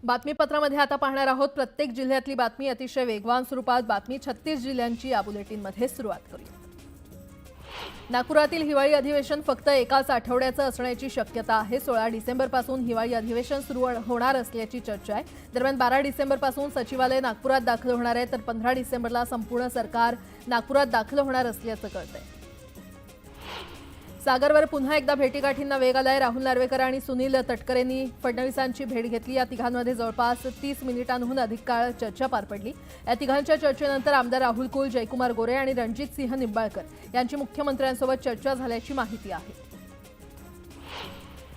बातमीपत्रामध्ये आता पाहणार आहोत प्रत्येक जिल्ह्यातली बातमी अतिशय वेगवान स्वरूपात बातमी 36 जिल्ह्यांची या बुलेटिनमध्ये सुरुवात करूया। नागपुरातील हिवाळी अधिवेशन फक्त एकाच आठवड्याचं असण्याची शक्यता आहे। 16 डिसेंबरपासून हिवाळी अधिवेशन सुरू होणार असल्याची चर्चा आहे। दरम्यान 12 डिसेंबरपासून सचिवालय नागपुरात दाखल होणार आहे तर 15 डिसेंबरला संपूर्ण सरकार नागपुरात दाखल होणार असल्याचं कळतंय। सागरवर पुन्हा एकदा भेटीगाठींना वेग आलाय। राहुल नार्वेकर आणि सुनील तटकरेंनी फडणवीसांची भेट घेतली। या तिघांमध्ये जवळपास 30 मिनिटांहून अधिक काळ चर्चा पार पडली। या तिघांच्या चर्चेनंतर आमदार राहुल कुल, जयकुमार गोरे आणि रणजित सिंह निंबाळकर यांची मुख्यमंत्र्यांसोबत चर्चा झाल्याची माहिती आहे।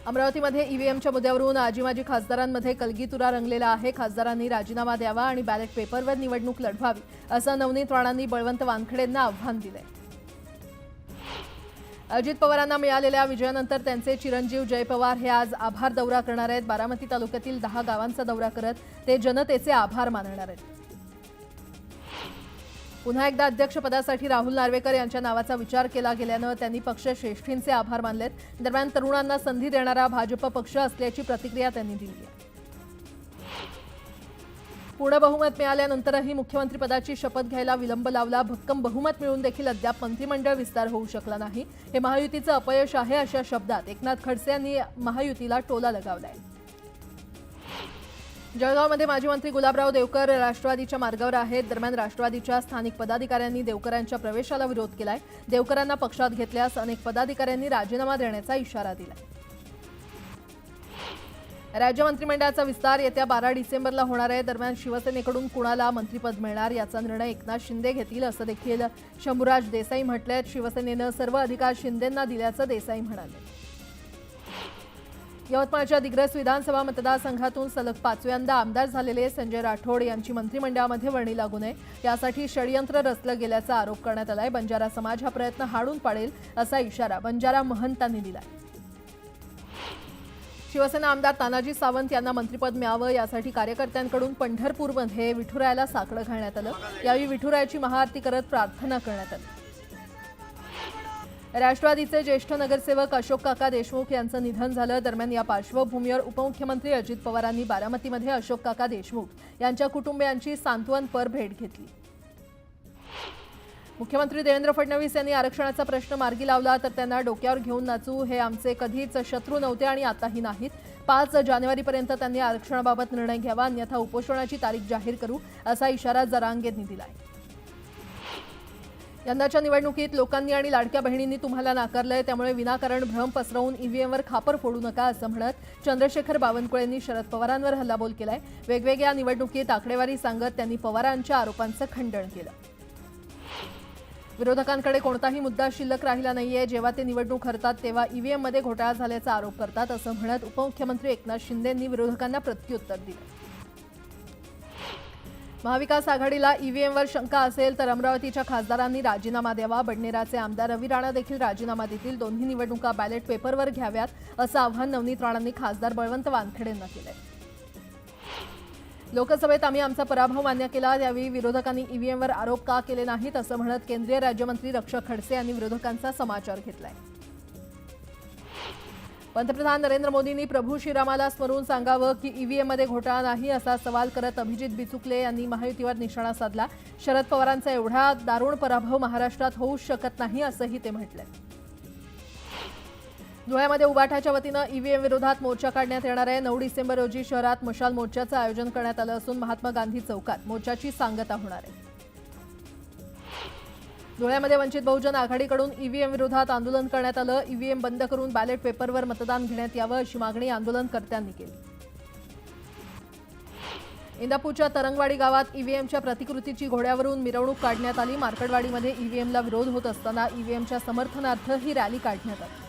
अमरावतीमध्ये ईव्हीएमच्या मुद्द्यावरून आजी-माजी खासदारांमध्ये कलगीतुरा रंगलेला आहे। खासदारांनी राजीनामा द्यावा आणि बॅलेट पेपरवर निवडणूक लढवावी असं नवनीत राणांनी बळवंत वानखेडेंना आव्हान दिलंय। अजित पवारांना मिळालेल्या विजयानंतर त्यांचे चिरंजीव जय पवार हे आज आभार दौरा करणार आहेत। बारामती तालुक्यातील 10 गावांचा दौरा करत ते जनतेचे आभार मानणार आहेत। पुन्हा एकदा अध्यक्षपदासाठी राहुल नार्वेकर यांच्या नावाचा विचार केला गेल्यानं त्यांनी पक्षश्रेष्ठींचे आभार मानलेत। दरम्यान तरुणांना संधी देणारा भाजप पक्ष असल्याची प्रतिक्रिया त्यांनी दिली आहे। पूर्ण बहुमत मिळाल्यानंतरही मुख्यमंत्रीपदाची शपथ घ्यायला विलंब लावला। भक्कम बहुमत मिळून देखील अद्याप मंत्रिमंडळ विस्तार होऊ शकला नाही। हे महायुतीचं अपयश आहे अशा शब्दात एकनाथ खडसे यांनी महायुतीला टोला लगावलाय। जळगावमध्ये माजी मंत्री गुलाबराव देवकर राष्ट्रवादीच्या मार्गावर आहेत। दरम्यान राष्ट्रवादीच्या स्थानिक पदाधिकाऱ्यांनी देवकरांच्या प्रवेशाला विरोध केलाय। देवकरांना पक्षात घेतल्यास अनेक पदाधिकाऱ्यांनी राजीनामा देण्याचा इशारा दिलाय। राज्य मंत्रिमंडळाचा विस्तार येत्या 12 डिसेंबरला होणार आहे। दरम्यान शिवसेनेकडून कुणाला मंत्रिपद मिळणार याचा निर्णय एकनाथ शिंदे घेतील असं देखील शंभूराज देसाई म्हटलंय। शिवसेनेनं सर्व अधिकार शिंदेंना दिल्याचं देसाई म्हणाले। यवतमाळच्या दिग्रस विधानसभा मतदारसंघातून सलग 5व्यांदा आमदार झालेले संजय राठोड यांची मंत्रिमंडळामध्ये वर्णी लागू नये यासाठी षडयंत्र रचलं गेल्याचा आरोप करण्यात आलाय। बंजारा समाज हा प्रयत्न हाणून पाडेल असा इशारा बंजारा महंतांनी दिलाय। शिवसेना आमदार तानाजी सावंत यांना मंत्रिपद मिळावं यासाठी कार्यकर्त्यांकडून पंढरपूरमध्ये विठुरायाला साकडं घालण्यात आलं। यावेळी विठुरायाची महाआरती करत प्रार्थना करण्यात आली। राष्ट्रवादीचे ज्येष्ठ नगरसेवक अशोक काका देशमुख यांचं निधन झालं। दरम्यान या पार्श्वभूमीवर उपमुख्यमंत्री अजित पवारांनी बारामतीमध्ये अशोक काका देशमुख यांच्या कुटुंबियांची सांत्वनपर भेट घेतली। मुख्यमंत्री देवेंद्र फडणवीस यांनी आरक्षणाचा प्रश्न मार्गी लावला तर त्यांना डोक्यावर घेऊन नाचू हे आमचे कधीच शत्रू नव्हते आणि आताही नाहीत। 5 जानेवारीपर्यंत त्यांनी आरक्षणाबाबत निर्णय घ्यावा अन्यथा उपोषणाची तारीख जाहीर करू असा इशारा जरांगेंनी दिलाय। यंदाच्या निवडणुकीत लोकांनी आणि लाडक्या बहिणींनी तुम्हाला नाकारलंय त्यामुळे विनाकारण भ्रम पसरवून ईव्हीएमवर खापर फोडू नका असं म्हणत चंद्रशेखर बावनकुळेंनी शरद पवारांवर हल्लाबोल केलाय। वेगवेगळ्या निवडणुकीत आकडेवारी सांगत त्यांनी पवारांच्या आरोपांचं खंडन केलं। विरोधकांकडे कोणताही मुद्दा शिल्लक राहिला नाहीये। जेव्हा ते निवडणूक हरतात तेव्हा ईव्हीएममध्ये घोटाळा झाल्याचा आरोप करतात असं म्हणत उपमुख्यमंत्री एकनाथ शिंदेंनी विरोधकांना प्रत्युत्तर दिलं। महाविकास आघाडीला ईव्हीएमवर शंका असेल तर अमरावतीच्या खासदारांनी राजीनामा द्यावा। बडनेराचे आमदार रवी राणा देखील राजीनामा देतील। दोन्ही निवडणुका बॅलेट पेपरवर घ्याव्यात असं आवाहन नवनीत राणांनी खासदार बळवंत वानखेडेंना केलंय। लोकसभेत आम्ही आमचा पराभव मान्य केला त्यावेळी विरोधकांनी ईव्हीएमवर आरोप का केले नाहीत असं म्हणत केंद्रीय राज्यमंत्री रक्षक खडसे यांनी विरोधकांचा समाचार घेतलाय। पंतप्रधान नरेंद्र मोदींनी प्रभू श्रीरामाला स्मरून सांगावं की ईव्हीएममध्ये घोटाळा नाही असा सवाल करत अभिजित बिचुकले यांनी महायुतीवर निशाणा साधला। शरद पवारांचा एवढा दारुण पराभव महाराष्ट्रात होऊ शकत नाही असंही ते म्हटलंय। धुळ्यामध्ये उबाठाच्या वतीनं ईव्हीएम विरोधात मोर्चा काढण्यात येणार आहे। 9 डिसेंबर रोजी शहरात मशाल मोर्चाचं आयोजन करण्यात आलं असून महात्मा गांधी चौकात मोर्चाची सांगता होणार आहे। धुळ्यामध्ये वंचित बहुजन आघाडीकडून ईव्हीएम विरोधात आंदोलन करण्यात आलं। ईव्हीएम बंद करून बॅलेट पेपरवर मतदान घेण्यात यावं अशी मागणी आंदोलनकर्त्यांनी केली। इंदापूरच्या तरंगवाडी गावात ईव्हीएमच्या प्रतिकृतीची घोड्यावरून मिरवणूक काढण्यात आली। मार्कडवाडीमध्ये ईव्हीएमला विरोध होत असताना ईव्हीएमच्या समर्थनार्थ ही रॅली काढण्यात आली।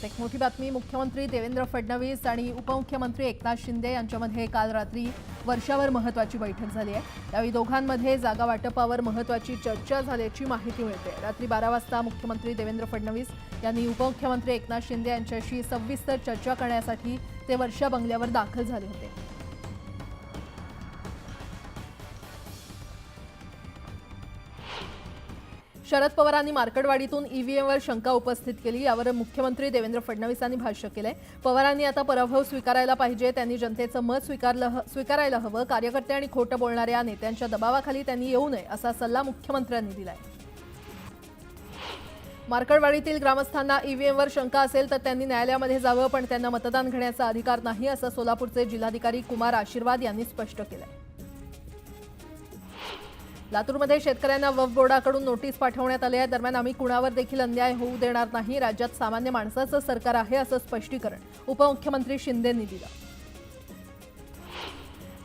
एक मोठी बातमी मुख्यमंत्री देवेंद्र फडणवीस आणि उपमुख्यमंत्री एकनाथ शिंदे यांच्यामध्ये काल रात्री वर्षावर महत्त्वाची बैठक झाली आहे। यावेळी दोघांमध्ये जागा वाटपावर महत्त्वाची चर्चा झाल्याची माहिती मिळते। रात्री 12 वाजता मुख्यमंत्री देवेंद्र फडणवीस यांनी उपमुख्यमंत्री एकनाथ शिंदे यांच्याशी सविस्तर चर्चा करण्यासाठी ते वर्षा बंगल्यावर दाखल झाले होते। शरद पवारांनी मार्कडवाडीतून ईव्हीएमवर शंका उपस्थित केली। यावर मुख्यमंत्री देवेंद्र फडणवीसांनी भाष्य केलंय। पवारांनी आता पराभव स्वीकारायला पाहिजे, त्यांनी जनतेचं मत स्वीकारायला हवं। कार्यकर्ते आणि खोटं बोलणाऱ्या नेत्यांच्या दबावाखाली त्यांनी येऊ नये असा सल्ला मुख्यमंत्र्यांनी दिलाय। मार्कडवाडीतील ग्रामस्थांना ईव्हीएमवर शंका असेल तर त्यांनी न्यायालयामध्ये जावं, पण त्यांना मतदान घेण्याचा अधिकार नाही असं सोलापूरचे जिल्हाधिकारी कुमार आशीर्वाद यांनी स्पष्ट केलंय। लातूरमध्ये शेतकऱ्यांना वक्फ बोर्डाकडून नोटीस पाठवण्यात आली आहे। दरम्यान आम्ही कुणावर देखील अन्याय होऊ देणार नाही, राज्यात सामान्य माणसाचं सरकार आहे असं स्पष्टीकरण उपमुख्यमंत्री शिंदेंनी दिलं।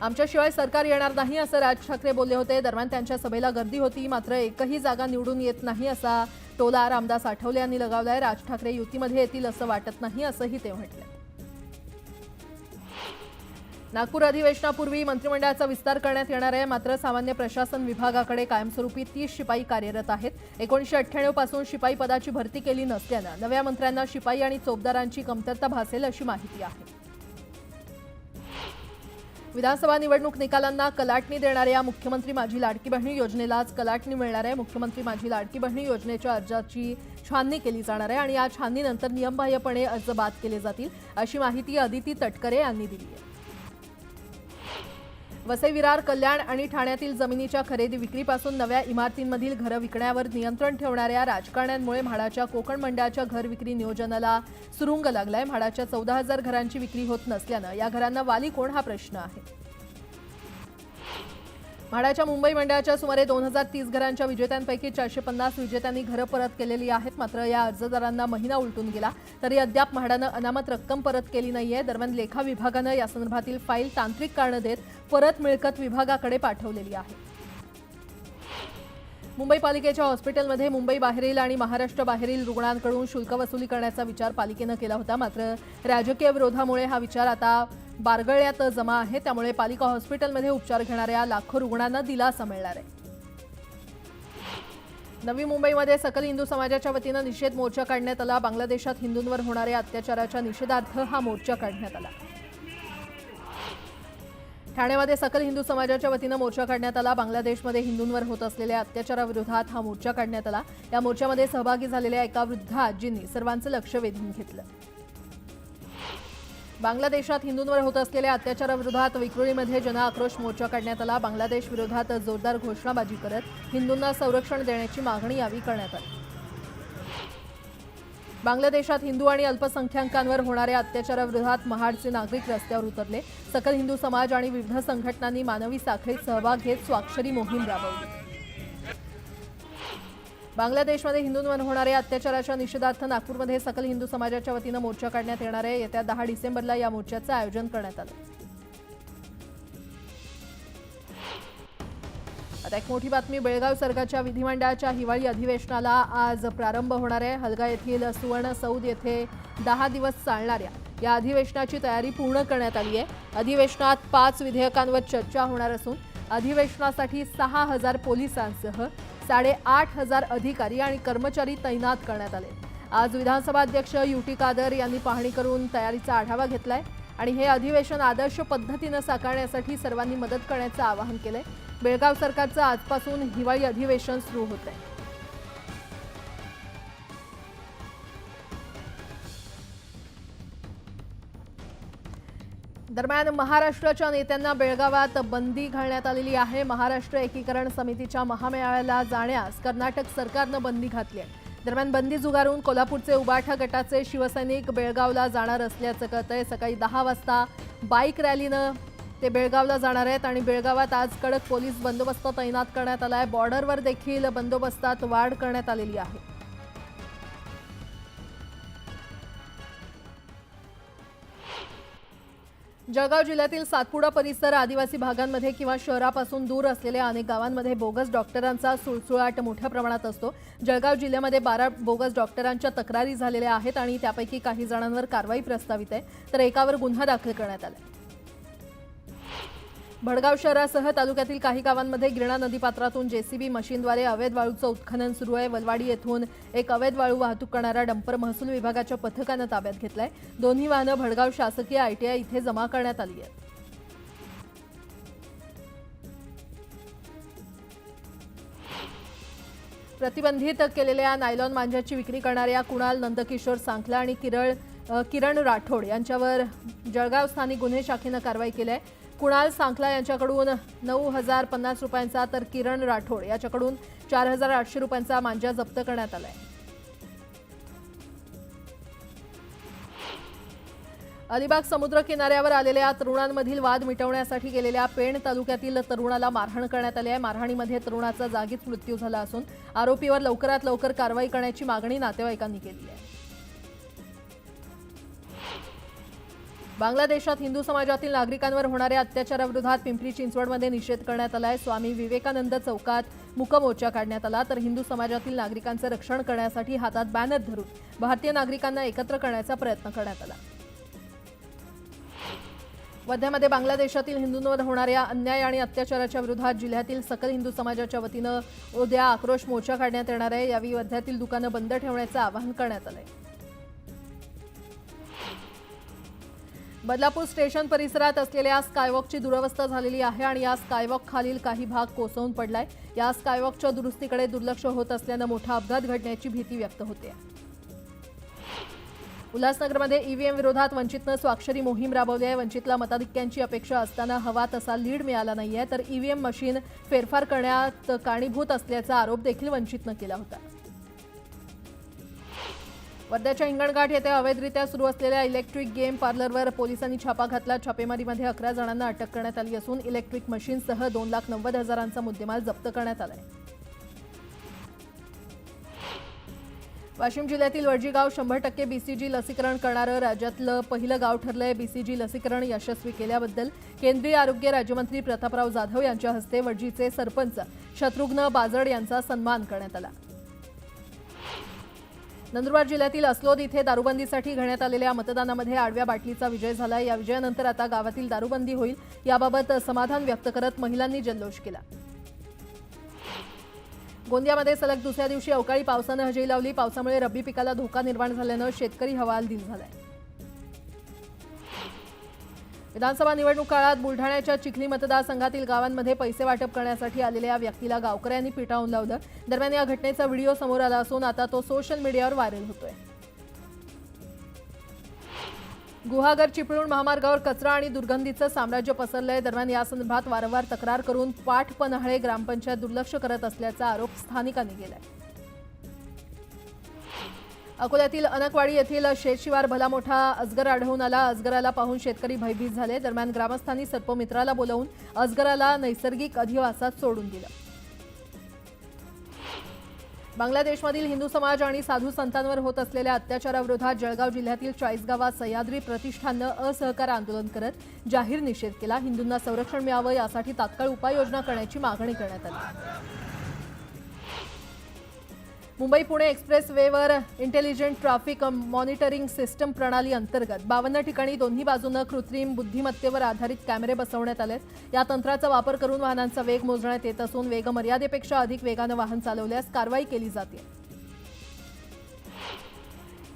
आमच्याशिवाय सरकार येणार नाही असं राज ठाकरे बोलले होते। दरम्यान त्यांच्या सभेला गर्दी होती, मात्र एकही जागा निवडून येत नाही असा टोला रामदास आठवले यांनी लगावलाय। राज ठाकरे युतीमध्ये येतील असं वाटत नाही असंही ते म्हटले। नागपूर अधिवेशनापूर्वी मंत्रिमंडळाचा विस्तार करण्यात येणार आहे, मात्र सामान्य प्रशासन विभागाकडे कायमस्वरूपी 30 शिपाई कार्यरत आहेत। 1998 पासून शिपाई पदाची भरती केली नसल्यानं नव्या मंत्र्यांना शिपाई आणि चोपदारांची कमतरता भासेल अशी माहिती आहे। विधानसभा निवडणूक निकालांना कलाटणी देणाऱ्या मुख्यमंत्री माझी लाडकी बहीण योजनेलाच कलाटणी मिळणार आहे। मुख्यमंत्री माझी लाडकी बहीण योजनेच्या अर्जाची छाननी केली जाणार आहे आणि या छाननीनंतर नियमबाह्यपणे अर्ज बाद केले जातील अशी माहिती अदिती तटकरे यांनी दिली आहे। वसई विरार, कल्याण आणि ठाण्यातील जमिनीच्या खरेदी विक्रीपासून नव्या इमारतींमधील घरं विकण्यावर नियंत्रण ठेवणाऱ्या राजकारण्यांमुळे म्हाडाच्या कोकण मंडळाच्या घर विक्री नियोजनाला सुरुंग लागलाय। म्हाडाच्या 14,000 घरांची विक्री होत नसल्यानं या घरांना वाली कोण हा प्रश्न आहे। म्हाडाच्या मुंबई मंडळाच्या सुमारे 2030 घरांच्या विजेत्यांपैकी 450 विजेत्यांनी घरं परत केलेली आहेत, मात्र या अर्जदारांना महिना उलटून गेला तरी अद्याप म्हाडानं अनामत रक्कम परत केली नाहीये। दरम्यान लेखा विभागानं या संदर्भातील फाईल तांत्रिक कारणं देत परत मिळकत विभागाकडे पाठवलेली आहे। मुंबई पालिकेच्या हॉस्पिटलमध्ये मुंबई बाहेरील आणि महाराष्ट्र बाहेरील रुग्णांकडून शुल्क वसुली करण्याचा विचार पालिकेनं केला होता, मात्र राजकीय विरोधामुळे हा विचार आता बारगळ्यात जमा आहे। त्यामुळे पालिका हॉस्पिटलमध्ये उपचार घेणाऱ्या लाखो रुग्णांना दिलासा मिळणार आहे। नवी मुंबईमध्ये सकल हिंदू समाजाच्या वतीनं निषेध मोर्चा काढण्यात आला। बांगलादेशात हिंदूंवर होणाऱ्या अत्याचाराच्या निषेधार्थ हा मोर्चा काढण्यात आला। ठाण्यामध्ये सकल हिंदू समाजाच्या वतीनं मोर्चा काढण्यात आला। बांगलादेशमध्ये हिंदूंवर होत असलेल्या अत्याचाराविरोधात हा मोर्चा काढण्यात आला। या मोर्चामध्ये सहभागी झालेल्या एका वृद्ध आजींनी सर्वांचं लक्ष वेधून घेतलं। बांगलादेशात हिंदूंवर होत असलेल्या अत्याचाराविरोधात विक्रोळीमध्ये जनआक्रोश मोर्चा काढण्यात आला। बांगलादेश विरोधात जोरदार घोषणाबाजी करत हिंदूंना संरक्षण देण्याची मागणी यावेळी करण्यात आली। बांगलादेशात हिंदू आणि अल्पसंख्याकांवर होणाऱ्या अत्याचाराविरोधात महाडचे नागरिक रस्त्यावर उतरले। सकल हिंदू समाज आणि विविध संघटनांनी मानवी साखळीत सहभाग घेत स्वाक्षरी मोहीम राबवली। बांगलादेशमध्ये हिंदूंवर होणाऱ्या अत्याचाराच्या निषेधार्थ नागपूरमध्ये सकल हिंदू समाजाच्या वतीनं मोर्चा काढण्यात येणार आहे। येत्या 10 डिसेंबरला या मोर्चाचं आयोजन करण्यात आलं। आता एक मोठी बातमी, बेळगाव सरकारच्या विधिमंडळाच्या हिवाळी अधिवेशनाला आज प्रारंभ होणार आहे। हलगा येथील सुवर्ण सौध येथे 10 दिवस चालणाऱ्या या अधिवेशनाची तयारी पूर्ण करण्यात आली आहे। अधिवेशनात 5 विधेयकांवर चर्चा होणार असून अधिवेशनासाठी 6,000 पोलिसांसह 8,500 अधिकारी आणि कर्मचारी तैनात करण्यात आले। आज विधानसभा अध्यक्ष युटी कादर यांनी पाहणी करून तयारीचा आढावा घेतलाय आणि हे अधिवेशन आदर्श पद्धतीनं साकारण्यासाठी सर्वांनी मदत करण्याचं आवाहन केलंय। बेळगाव सरकारचं आजपासून हिवाळी अधिवेशन सुरू होत आहे। दरम्यान महाराष्ट्राच्या नेत्यांना बेळगावात बंदी घालण्यात आलेली आहे। महाराष्ट्र एकीकरण समितीच्या महामेळाव्याला जाण्यास कर्नाटक सरकारनं बंदी घातली आहे। दरम्यान बंदी झुगारून कोल्हापूरचे उबाठा गटाचे शिवसैनिक बेळगावला जाणार असल्याचं कळतंय। सकाळी 10 वाजता बाईक रॅलीनं ते बेळगावला जाणार आहेत आणि बेळगावात आज कडक पोलीस बंदोबस्त तैनात करण्यात आलाय। बॉर्डरवर देखील बंदोबस्तात वाढ करण्यात आलेली आहे। जळगाव जिल्ह्यातील सातपुडा परिसर, आदिवासी भागांमध्ये किंवा शहरापासून दूर असलेल्या अनेक गावांमध्ये बोगस डॉक्टरांचा सुळसुळाट मोठ्या प्रमाणात असतो। जळगाव जिल्ह्यामध्ये 12 बोगस डॉक्टरांच्या तक्रारी झालेल्या आहेत आणि त्यापैकी काही जणांवर कारवाई प्रस्तावित आहे, तर एकावर गुन्हा दाखल करण्यात आला आहे। भडगाव शहरासह तालुक्यातील काही गावांमध्ये गिरणा नदीपात्रातून जेसीबी मशीनद्वारे अवैध वाळूचं उत्खनन सुरू आहे। वलवाडी येथून एक अवैध वाळू वाहतूक करणारा डंपर महसूल विभागाच्या पथकानं ताब्यात घेतलाय। दोन्ही वाहनं भडगाव शासकीय आयटीआय इथे जमा करण्यात आली आहेत। प्रतिबंधित केलेल्या नायलॉन मांजाची विक्री करणाऱ्या कुणाल नंदकिशोर सांखला आणि किरण राठोड यांच्यावर जळगाव स्थानिक गुन्हे शाखेनं कारवाई केली आहे। कुणाल सांखला यांच्याकडून 9,050 रुपयांचा तर किरण राठोड याच्याकडून 4,800 रुपयांचा मांजा जप्त करण्यात आलाय। अलिबाग समुद्र किनाऱ्यावर आलेल्या तरुणांमधील वाद मिटवण्यासाठी गेलेल्या पेण तालुक्यातील तरुणाला मारहाण करण्यात आली आहे। मारहाणीमध्ये तरुणाचा जागीच मृत्यू झाला असून आरोपीवर लवकरात लवकर कारवाई करण्याची मागणी नातेवाईकांनी केली आहे। बांगलादेशात हिंदू समाजातील नागरिकांवर होणाऱ्या अत्याचाराविरोधात पिंपरी चिंचवडमध्ये निषेध करण्यात आला आहे। स्वामी विवेकानंद चौकात मूकमोर्चा काढण्यात आला तर हिंदू समाजातील नागरिकांचे रक्षण करण्यासाठी हातात बॅनर धरून भारतीय नागरिकांना एकत्र करण्याचा प्रयत्न करण्यात आला। वर्ध्यामध्ये बांगलादेशातील हिंदूंवर होणाऱ्या अन्याय आणि अत्याचाराच्या विरोधात जिल्ह्यातील सकल हिंदू समाजाच्या वतीनं उद्या आक्रोश मोर्चा काढण्यात येणार आहे। यावेळी वर्ध्यातील दुकानं बंद ठेवण्याचं आवाहन करण्यात आलंय। बदलापूर स्टेशन परिसरात असलेल्या स्कायवॉकची दुरवस्था झालेली आहे आणि या स्कायवॉक खालील काही भाग कोसळून पडलाय। या स्कायवॉकच्या दुरुस्तीकडे दुर्लक्ष होत असल्यानं मोठा अपघात घडण्याची भीती व्यक्त होते। उल्हासनगरमध्ये ईव्हीएम विरोधात वंचितनं स्वाक्षरी मोहीम राबवली आहे। वंचितला मताधिक्यांची अपेक्षा असताना हवा तसा लीड मिळाला नाहीये तर ईव्हीएम मशीन फेरफार करण्यात कारणीभूत असल्याचा आरोप देखील वंचितनं केला होता। वर्ध्याच्या हिंगणघाट येथे अवैधरित्या सुरू असलेल्या इलेक्ट्रिक गेम पार्लरवर पोलिसांनी छापा घातला। छापेमारीमध्ये 11 जणांना अटक करण्यात आली असून इलेक्ट्रिक मशीनसह 2,90,000चा मुद्देमाल जप्त करण्यात आलाय। वाशिम जिल्ह्यातील वडजी गाव 100% बीसीजी लसीकरण करणारं राज्यातलं पहिलं गाव ठरलंय। बीसीजी लसीकरण यशस्वी केल्याबद्दल केंद्रीय आरोग्य राज्यमंत्री प्रतापराव जाधव यांच्या हस्ते वडजीचे सरपंच शत्रुघ्न बाजड यांचा सन्मान करण्यात आला। नंदुरबार जिल्ह्यातील अस्लोद इथे दारूबंदीसाठी घेण्यात आलेल्या मतदानामध्ये आडव्या बाटलीचा विजय झाला। या विजयानंतर आता गावातील दारूबंदी होईल याबाबत समाधान व्यक्त करत महिलांनी जल्लोष केला। गोंदियामध्ये सलग दुसऱ्या दिवशी अवकाळी पावसानं हजेरी लावली। पावसामुळे रब्बी पिकाला धोका निर्माण झाल्यानं शेतकरी हवालदिल झालाय। विधानसभा निवडणूक काळात बुलढाण्याच्या चिखली मतदारसंघातील गावांमध्ये पैसे वाटप करण्यासाठी आलेल्या व्यक्तीला गावकऱ्यांनी पिटाळून लावलं। दरम्यान या घटनेचा व्हिडिओ समोर आला असून आता तो सोशल मीडियावर व्हायरल होतोय। गुहागर चिपळूण महामार्गावर कचरा आणि दुर्गंधीचं साम्राज्य पसरलंय। दरम्यान यासंदर्भात वारंवार तक्रार करून पाठपन्हाळे ग्रामपंचायत दुर्लक्ष करत असल्याचा आरोप स्थानिकांनी केलाय। अकोल्यातील अनकवाडी येथील शेतशिवार भला मोठा अजगर आढळून आला। अजगराला पाहून शेतकरी भयभीत झाले। दरम्यान ग्रामस्थांनी सर्पमित्राला बोलावून अजगराला नैसर्गिक अधिवासात सोडून दिलं। बांगलादेशमधील हिंदू समाज आणि साधू संतांवर होत असलेल्या अत्याचाराविरोधात जळगाव जिल्ह्यातील 40 गावात सह्याद्री प्रतिष्ठाननं असहकार आंदोलन करत जाहीर निषेध केला। हिंदूंना संरक्षण मिळावं यासाठी तात्काळ उपाययोजना करण्याची मागणी करण्यात आली। मुंबई पुणे एक्सप्रेस वेवर इंटेलिजंट ट्रॅफिक मॉनिटरिंग सिस्टम प्रणाली अंतर्गत 52 ठिकाणी दोन्ही बाजूंना कृत्रिम बुद्धिमत्तेवर आधारित कॅमेरे बसवण्यात आलेत। या तंत्राचा वापर करून वाहनांचा वेग मोजण्यात येत असून वेग मर्यादेपेक्षा अधिक वेगानं वाहन चालवल्यास कारवाई केली जाते।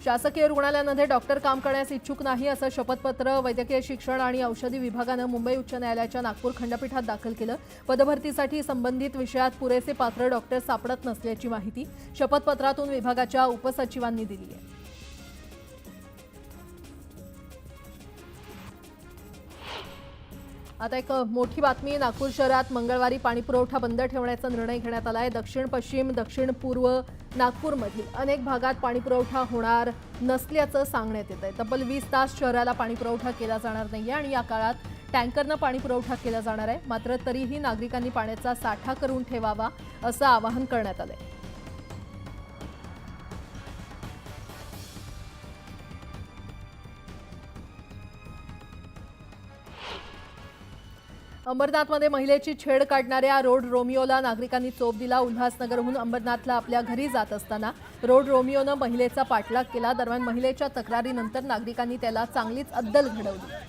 शासकीय रुग्णालयामध्ये डॉक्टर काम करण्यास इच्छुक नाही असं शपथपत्र वैद्यकीय शिक्षण आणि औषधी विभागानं मुंबई उच्च न्यायालयाच्या नागपूर खंडपीठात दाखल केलं। पदभरतीसाठी संबंधित विषयात पुरेसे पात्र डॉक्टर सापडत नसल्याची माहिती शपथपत्रातून विभागाच्या उपसचिवांनी दिली आहे। आता एक मोठी बातमी। नागपूर शहरात मंगळवारी पाणीपुरवठा बंद ठेवण्याचा निर्णय घेण्यात आला आहे। दक्षिण पश्चिम दक्षिण पूर्व नागपूरमधील अनेक भागात पाणीपुरवठा होणार नसल्याचं सांगण्यात येत आहे। तब्बल 20 तास शहराला पाणीपुरवठा केला जाणार नाहीये आणि या काळात टँकरनं पाणीपुरवठा केला जाणार आहे। मात्र तरीही नागरिकांनी पाण्याचा साठा करून ठेवावा असं आवाहन करण्यात आलंय। अंबरनाथमध्ये महिलेची छेड काढणाऱ्या रोड रोमिओला नागरिकांनी चोप दिला। उल्हासनगरहून अंबरनाथला आपल्या घरी जात असताना रोड रोमिओनं महिलेचा पाठलाग केला। दरम्यान महिलेच्या तक्रारीनंतर नागरिकांनी त्याला चांगलीच अद्दल घडवली।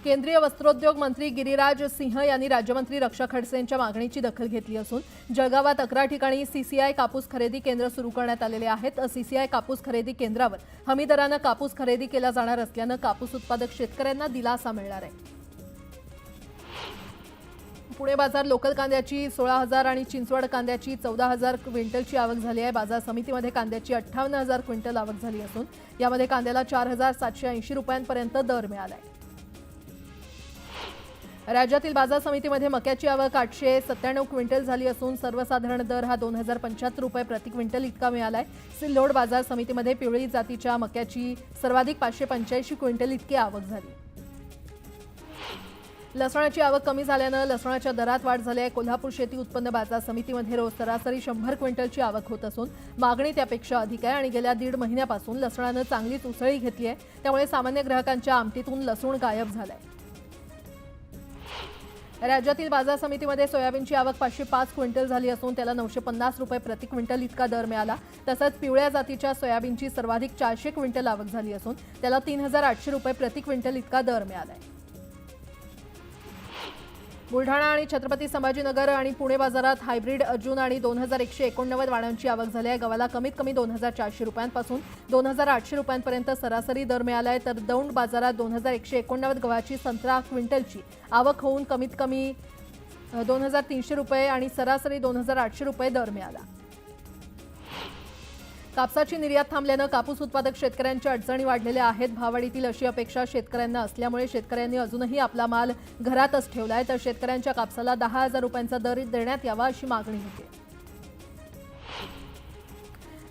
केंद्रीय वस्त्रोद्योग मंत्री गिरिराज सिंह यांनी राज्यमंत्री रक्षा खडसे यांच्या मागणीची दखल घेतली असून जळगावात 11 ठिकाणी सीसीआय कापूस खरेदी केंद्र सुरू करण्यात आलेले आहेत। सीसीआय कापूस खरेदी केंद्रावर हमी दरानं कापूस खरेदी केला जाणार असल्यानं कापूस उत्पादक शेतकऱ्यांना दिलासा मिळणार आहे। पुणे बाजार लोकल कांद्याची 16,000 आणि चिंचवड कांद्याची 14,000 क्विंटलची आवक झाली आहे। बाजार समितीमध्ये कांद्याची 58,000 क्विंटल आवक झाली असून यामध्ये कांद्याला 4,780 रुपयांपर्यंत दर मिळाला आहे। राज्यातील बाजार समितीमध्ये मक्याची आवक 897 क्विंटल झाली असून सर्वसाधारण दर हा 2,075 रुपये प्रति क्विंटल इतका मिळाला आहे। सिल्लोड बाजार समितीमध्ये पिवळी जातीच्या मक्याची सर्वाधिक 585 क्विंटल इतकी आवक झाली। लसणाची आवक कमी झाल्यानं लसणाच्या दरात वाढ झाली आहे। कोल्हापूर शेती उत्पन्न बाजार समितीमध्ये रोज सरासरी 100 क्विंटलची आवक होत असून मागणी त्यापेक्षा अधिक आहे आणि गेल्या 1.5 महिन्यापासून लसणानं चांगलीच उसळी घेतली आहे, त्यामुळे सामान्य ग्राहकांच्या आमटीतून लसूण गायब झालाय। राज्यातील बाजार समितीमध्ये सोयाबीनची आवक 505 क्विंटल झाली असून त्याला 950 रुपये प्रति क्विंटल इतका दर मिळाला। तसंच पिवळ्या जातीच्या सोयाबीनची सर्वाधिक 400 क्विंटल आवक झाली असून त्याला 3,800 रुपये प्रति क्विंटल इतका दर मिळाला आहे। बुलढाणा आणि छत्रपती संभाजीनगर आणि पुणे बाजारात हायब्रिड अर्जुन आणि 2,189 वाणांची आवक झाली आहे। गव्हाला कमीत कमी 2,400 रुपयांपासून 2,800 रुपयांपर्यंत सरासरी दर मिळाला आहे, तर दौंड बाजारात 2,189 गव्हाची 17 क्विंटलची आवक होऊन कमीत कमी 2,300 रुपये आणि सरासरी 2,800 रुपये दर मिळाला। कापसाची निर्यात थांबल्यानं कापूस उत्पादक शेतकऱ्यांच्या अडचणी वाढलेल्या आहेत। भाववाढीतील अशी अपेक्षा शेतकऱ्यांना असल्यामुळे शेतकऱ्यांनी अजूनही आपला माल घरातच ठेवलाय, तर शेतकऱ्यांच्या कापसाला 10,000 रुपयांचा दर देण्यात यावा अशी मागणी होती।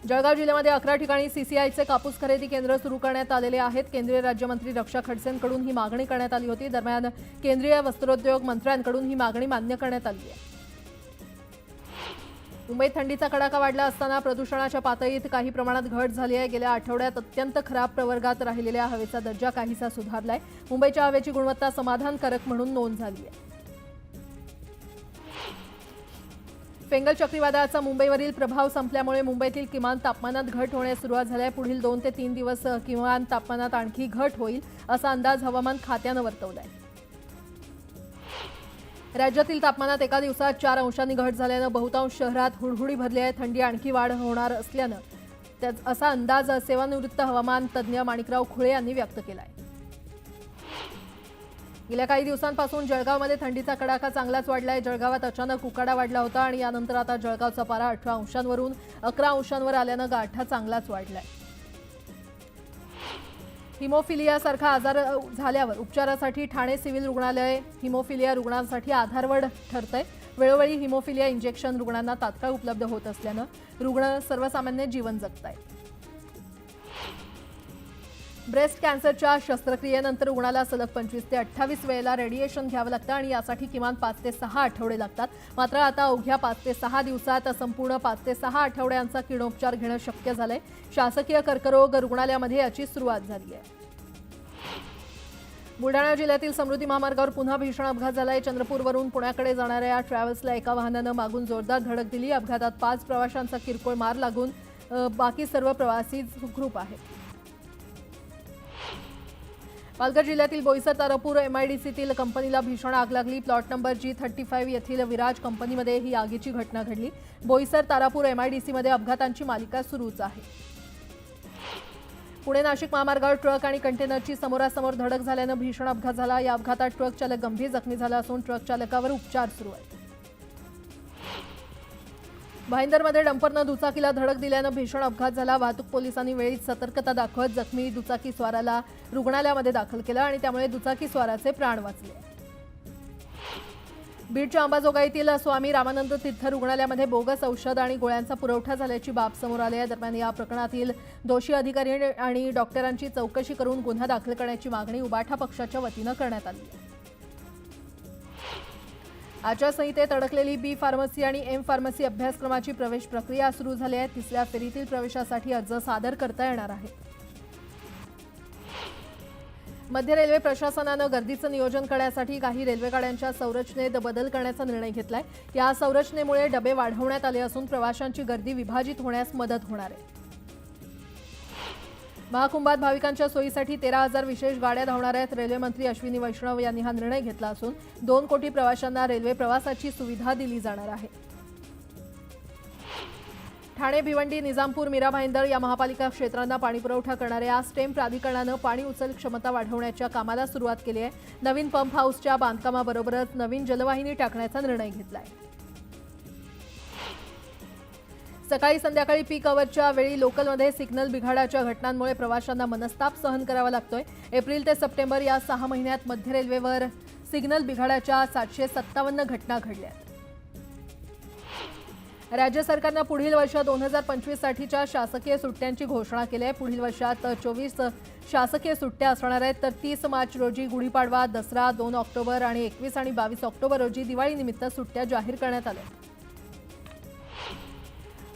जळगाव जिल्ह्यामध्ये 11 ठिकाणी सीसीआयचे कापूस खरेदी केंद्र सुरू करण्यात आलेले आहेत। केंद्रीय राज्यमंत्री रक्षा खडसेंकडून ही मागणी करण्यात आली होती। दरम्यान केंद्रीय वस्त्रोद्योग मंत्र्यांकडून ही मागणी मान्य करण्यात आली आहे। मुंबईत थंडीचा कडाका वाढला असताना प्रदूषणाच्या पातळीत काही प्रमाणात घट झाली आहे। गेल्या आठवड्यात अत्यंत खराब प्रवर्गात राहिलेल्या हवेचा दर्जा काहीसा सुधारलाय। मुंबईच्या हवेची गुणवत्ता समाधानकारक म्हणून नोंद झाली आहे। फेंगल चक्रीवादळाचा मुंबईवरील प्रभाव संपल्यामुळे मुंबईतील किमान तापमानात घट होण्यास सुरुवात झाली आहे। पुढील 2 ते 3 दिवस किमान तापमानात आणखी घट होईल असा अंदाज हवामान खात्यानं वर्तवलाय। राज्यातील तापमानात एका दिवसात 4 अंशांनी घट झाल्यानं बहुतांश शहरात हुडहुडी भरली आहे। थंडी आणखी वाढ होणार असल्यानं असा अंदाज सेवानिवृत्त हवामान तज्ज्ञ माणिकराव खुळे यांनी व्यक्त केलाय। गेल्या काही दिवसांपासून जळगावमध्ये थंडीचा कडाका चांगलाच वाढलाय। जळगावात अचानक उकाडा वाढला होता आणि यानंतर आता जळगावचा पारा 18 अंशांवरून 11 अंशांवर आल्यानं गारठा चांगलाच वाढलाय। हिमोफिलिया सारखा आजार झाल्यावर उपचारासाठी ठाणे सिव्हिल रुग्णालय हिमोफिलिया रुग्णांसाठी आधारवड ठरतंय। वेळोवेळी हिमोफिलिया इंजेक्शन रुग्णांना तात्काळ उपलब्ध होत असल्यानं रुग्ण सर्वसामान्य जीवन जगतायत। ब्रेस्ट कॅन्सरच्या शस्त्रक्रियेनंतर रुग्णाला सलग 25 ते 28 वेळेला रेडिएशन घ्यावं लागतं आणि यासाठी किमान 5 ते 6 आठवडे लागतात। मात्र आता अवघ्या 5 ते 6 दिवसात संपूर्ण 5 ते 6 आठवड्यांचा किरणोपचार घेणं शक्य झालंय। शासकीय कर्करोग रुग्णालयामध्ये याची सुरुवात झाली आहे। बुलढाणा जिल्ह्यातील समृद्धी महामार्गावर पुन्हा भीषण अपघात झालाय। चंद्रपूरवरून पुण्याकडे जाणाऱ्या ट्रॅव्हल्सला एका वाहनानं मागून जोरदार धडक दिली। अपघातात 5 प्रवाशांचा किरकोळ मार लागून बाकी सर्व प्रवासी सुखरूप आहेत। पालघर जिल्ह्यातील बोईसर तारापूर एमआयडीसीतील कंपनीला भीषण आग लागली। प्लॉट नंबर G35 येथील विराज कंपनीमध्ये ही आगीची घटना घडली। बोईसर तारापूर एमआयडीसीमध्ये अपघातांची मालिका सुरूच आहे। पुणे नाशिक महामार्गावर ट्रक आणि कंटेनरची समोरासमोर धडक झाल्यानं भीषण अपघात झाला। या अपघातात ट्रक चालक गंभीर जखमी झाला असून ट्रक चालकावर उपचार सुरू आहेत। भाईंदरमध्ये डंपरनं दुचाकीला धडक दिल्यानं भीषण अपघात झाला। वाहतूक पोलिसांनी वेळीच सतर्कता दाखवत जखमी दुचाकी स्वाराला रुग्णालयामध्ये दाखल केलं आणि त्यामुळे दुचाकी स्वाराचे प्राण वाचले। बीडच्या अंबाजोगाईतील स्वामी रामानंद तीर्थ रुग्णालयामध्ये बोगस औषध आणि गोळ्यांचा पुरवठा झाल्याची बाब समोर आली आहे। दरम्यान या प्रकरणातील दोषी अधिकारी आणि डॉक्टरांची चौकशी करून गुन्हा दाखल करण्याची मागणी उबाठा पक्षाच्या वतीनं करण्यात आली आहे। आचारसंहितेत अडकलेली बी फार्मसी आणि एम फार्मसी अभ्यासक्रमाची प्रवेश प्रक्रिया सुरू झाली आहे। तिसऱ्या फेरीतील प्रवेशासाठी अर्ज सादर करता येणार आहे। मध्य रेल्वे प्रशासनानं गर्दीचं नियोजन करण्यासाठी काही रेल्वेगाड्यांच्या संरचनेत बदल करण्याचा निर्णय घेतलाय। या संरचनेमुळे डबे वाढवण्यात आले असून प्रवाशांची गर्दी विभाजित होण्यास मदत होणार आहे। महाकुंभात भाविकांच्या सोयीसाठी 13,000 विशेष गाड्या धावणार आहेत। रेल्वे मंत्री अश्विनी वैष्णव यांनी हा निर्णय घेतला असून 2 कोटी प्रवाशांना रेल्वे प्रवासाची सुविधा दिली जाणार आहे। ठाणे, भिवंडी, निजामपूर, मीरा भाईंदर या महापालिका क्षेत्रांना पाणीपुरवठा करणाऱ्या स्टेम प्राधिकरणानं पाणी उचल क्षमता वाढवण्याच्या कामाला सुरुवात केली आहे. नवीन पंप हाऊसच्या बांधकामाबरोबरच नवीन जलवाहिनी टाकण्याचा निर्णय घेतलाय. सकाळी संध्याकाळी पीक अवरच्या वेळी लोकलमध्ये सिग्नल बिघाडाच्या घटनांमुळे प्रवाशांना मनस्ताप सहन करावा लागतोय. एप्रिल ते सप्टेंबर या 6 महिन्यात मध्य रेल्वेवर सिग्नल बिघाडाच्या 757 घटना घडल्या. राज्य सरकारनं पुढील वर्ष 2025 साठीच्या शासकीय सुट्ट्यांची घोषणा केली आहे. पुढील वर्षात 24 शासकीय सुट्ट्या असणार आहेत. तर 30 मार्च रोजी गुढीपाडवा, दसरा, 2 ऑक्टोबर आणि 21 आणि 22 ऑक्टोबर रोजी दिवाळीनिमित्त सुट्ट्या जाहीर करण्यात आल्या.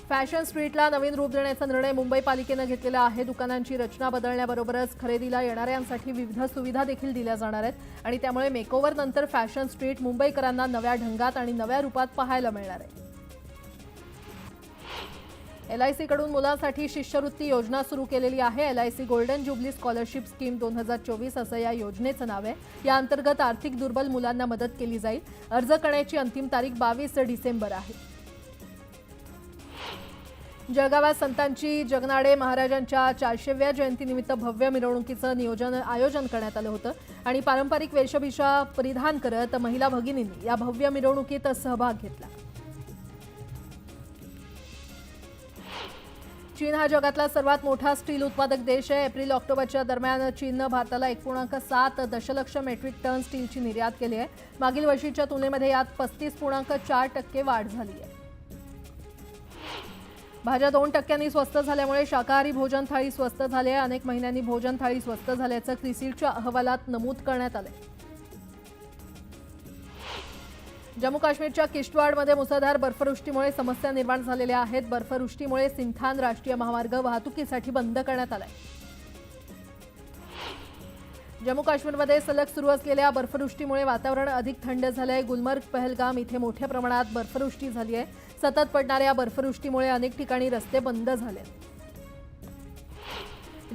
फॅशन स्ट्रीटला नवीन रूप देण्याचा निर्णय मुंबई पालिकेनं घेतलेला आहे. दुकानांची रचना बदलण्याबरोबरच खरेदीला येणाऱ्यांसाठी विविध सुविधा देखील दिल्या जाणार आहेत आणि त्यामुळे मेकओव्हर नंतर फॅशन स्ट्रीट मुंबईकरांना नव्या ढंगात आणि नव्या रूपात पाहायला मिळणार आहे. LIC कडून मुलांसाठी शिष्यवृत्ती योजना सुरू केलेली आहे. LIC golden jubilee scholarship scheme 2024 असं या योजनेचं नाव आहे. या अंतर्गत आर्थिक दुर्बल मुलांना मदत केली जाईल. अर्ज करण्याची अंतिम तारीख 22 डिसेंबर आहे. जळगावात संतांची जगनाडे महाराजांच्या 400व्या जयंतीनिमित्त भव्य मिरवणुकीचं आयोजन करण्यात आलं होतं आणि पारंपरिक वेशभूषा परिधान करत महिला भगिनींनी या भव्य मिरवणुकीत सहभाग घेतला. चीन हा जगातला सर्वात मोठा स्टील उत्पादक देश आहे. एप्रिल-ऑक्टोबरच्या दरम्यान चीननं भारताला 1.7 दशलक्ष मेट्रिक टन स्टीलची निर्यात केली आहे. मागील वर्षीच्या तुलनेमध्ये यात 35.4% वाढ झाली आहे. भाज्या 2% स्वस्त झाल्यामुळे शाकाहारी भोजन थाळी स्वस्त झाली आहे. अनेक महिन्यांनी भोजन थाळी स्वस्त झाल्याचं क्रिसिलच्या अहवालात नमूद करण्यात आलं. जम्मू काश्मीरच्या किश्तवाडमध्ये मुसळधार बर्फवृष्टीमुळे समस्या निर्माण झालेल्या आहेत. बर्फवृष्टीमुळे सिंथान राष्ट्रीय महामार्ग वाहतुकीसाठी बंद करण्यात आलाय. जम्मू काश्मीरमध्ये सलग सुरू असलेल्या बर्फवृष्टीमुळे वातावरण अधिक थंड झालंय. गुलमर्ग, पहलगाम इथे मोठ्या प्रमाणात बर्फवृष्टी झाली आहे. सतत पडणाऱ्या बर्फवृष्टीमुळे अनेक ठिकाणी रस्ते बंद झाले.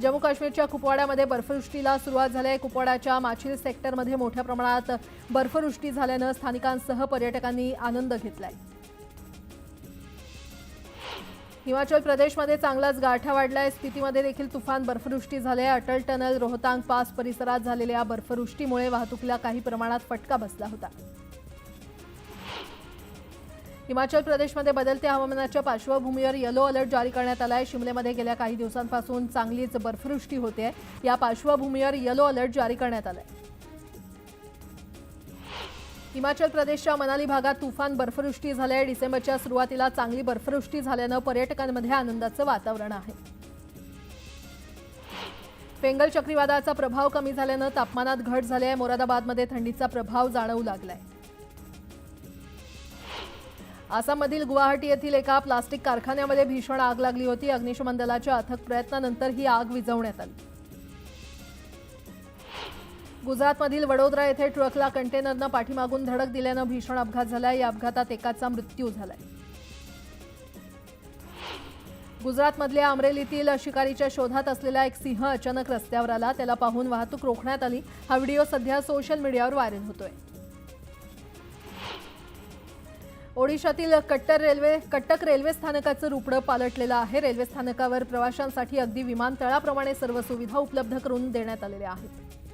जम्मू काश्मीरच्या कुपवाड्यामध्ये बर्फवृष्टीला सुरुवात झाली आहे. कुपवाडाच्या माछिल सेक्टरमध्ये मोठ्या प्रमाणात बर्फवृष्टी झाल्यानं स्थानिकांसह पर्यटकांनी आनंद घेतलाय. हिमाचल प्रदेशमध्ये चांगलाच गारठा वाढलाय. स्पितीमध्ये देखील तुफान बर्फवृष्टी झाली आहे. अटल टनल, रोहतांग पास परिसरात झालेल्या बर्फवृष्टीमुळे वाहतुकीला काही प्रमाणात फटका बसला होता. हिमाचल प्रदेशमध्ये बदलत्या हवामानाच्या पार्श्वभूमीवर येलो अलर्ट जारी करण्यात आला आहे. शिमलेमध्ये गेल्या काही दिवसांपासून चांगलीच बर्फवृष्टी होते. या पार्श्वभूमीवर येलो अलर्ट जारी करण्यात आला आहे. हिमाचल प्रदेशच्या मनाली भागात तुफान बर्फवृष्टी झाली आहे. डिसेंबरच्या सुरुवातीला चांगली बर्फवृष्टी झाल्यानं पर्यटकांमध्ये आनंदाचं वातावरण आहे. फेंगल चक्रीवादळाचा प्रभाव कमी झाल्यानं तापमानात घट झाली आहे. मोरादाबादमध्ये थंडीचा प्रभाव जाणवू लागलाय. आसाममधील गुवाहाटी येथील एका प्लास्टिक कारखान्यामध्ये भीषण आग लागली होती. अग्निशमन दलाच्या अथक प्रयत्नानंतर ही आग विझवण्यात आली. गुजरातमधील वडोदरा येथे ट्रकला कंटेनरनं पाठीमागून धडक दिल्यानं भीषण अपघात झालाय. या अपघातात एकाचा मृत्यू झालाय. गुजरातमधल्या अमरेलीतील शिकारीच्या शोधात असलेला एक सिंह अचानक रस्त्यावर आला. त्याला पाहून वाहतूक रोखण्यात आली. हा व्हिडिओ सध्या सोशल मीडियावर व्हायरल होतोय. ओडिशातील कट्टक रेल्वे स्थानकाचं रुपडं पालटलेलं आहे. रेल्वे स्थानकावर प्रवाशांसाठी अगदी विमानतळाप्रमाणे सर्व सुविधा उपलब्ध करून देण्यात आलेल्या आहेत.